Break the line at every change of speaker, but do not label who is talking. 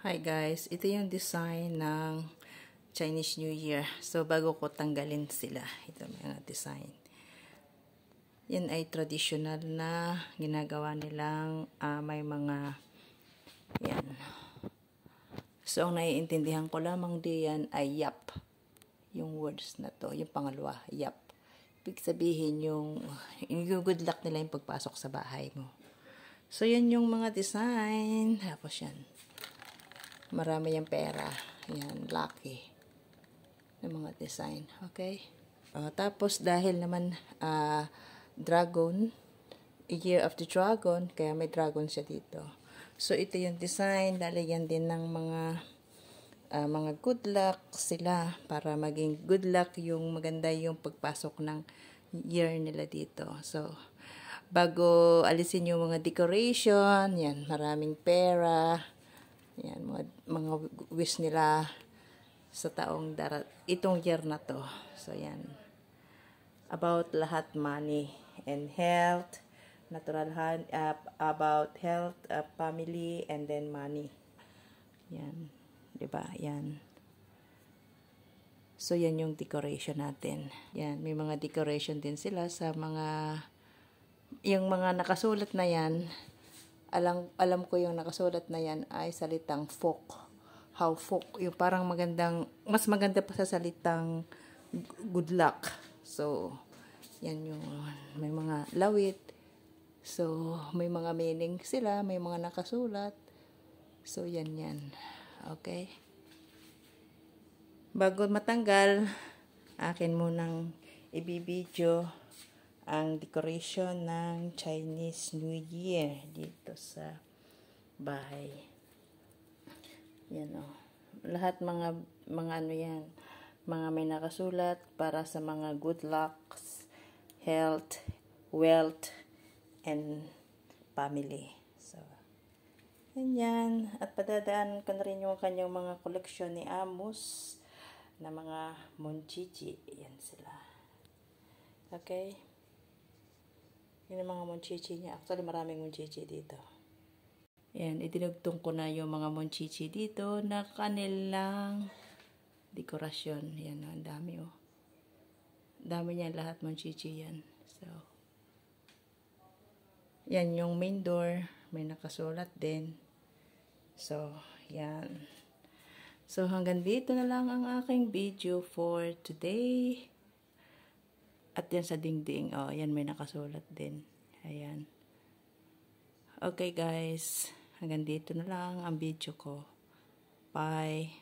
Hi guys, ito yung design ng Chinese New Year. So bago ko tanggalin sila, ito mga design. Yan ay traditional na ginagawa nilang may mga yan. So ang naiintindihan ko lamang diyan ay yap. Yung words na to, yung pangalawa, yap. Ibig sabihin yung good luck nila yung pagpasok sa bahay mo. So yan yung mga design. Tapos yan. Marami yung pera. Yan, lucky. Yung mga design. Okay? Tapos, dahil naman dragon, Year of the Dragon, kaya may dragon siya dito. So, ito yung design. Lalagyan din ng mga good luck sila para maging good luck yung maganda yung pagpasok ng year nila dito. So, bago alisin yung mga decoration, yan, maraming pera. Yan, mga wish nila sa taong itong year na to. So, yan. About lahat money and health, about health, family, and then money. Yan. Diba? Yan. So, yan yung decoration natin. Yan. May mga decoration din sila sa yung mga nakasulat na yan. Alam ko yung nakasulat na yan ay salitang folk. How folk. Yung parang mas maganda pa sa salitang good luck. So, yan yung may mga lawit. So, may mga meaning sila. May mga nakasulat. So, yan. Okay? Bago matanggal, akin munang ibibidyo ang decoration ng Chinese New Year dito sa bahay. Yan o. Lahat mga ano yan, mga may nakasulat para sa mga good lucks, health, wealth, and family. So, yan. At padadaan ko na rin yung kanyang mga koleksyon ni Amos na mga monchichi. Yan sila. Okay? Yun ang mga monchichi niya. Actually, maraming monchichi dito. Yan, idinugtong ko na yung mga monchichi dito na kanilang dekorasyon. Yan, ang dami oh. Dami niya lahat monchichi yan. So, yan yung main door. May nakasulat din. So, yan. So, hanggang dito na lang ang aking video for today. At yan sa dingding. Oh, yan may nakasulat din. Ayan. Okay guys. Hanggang dito na lang ang video ko. Bye.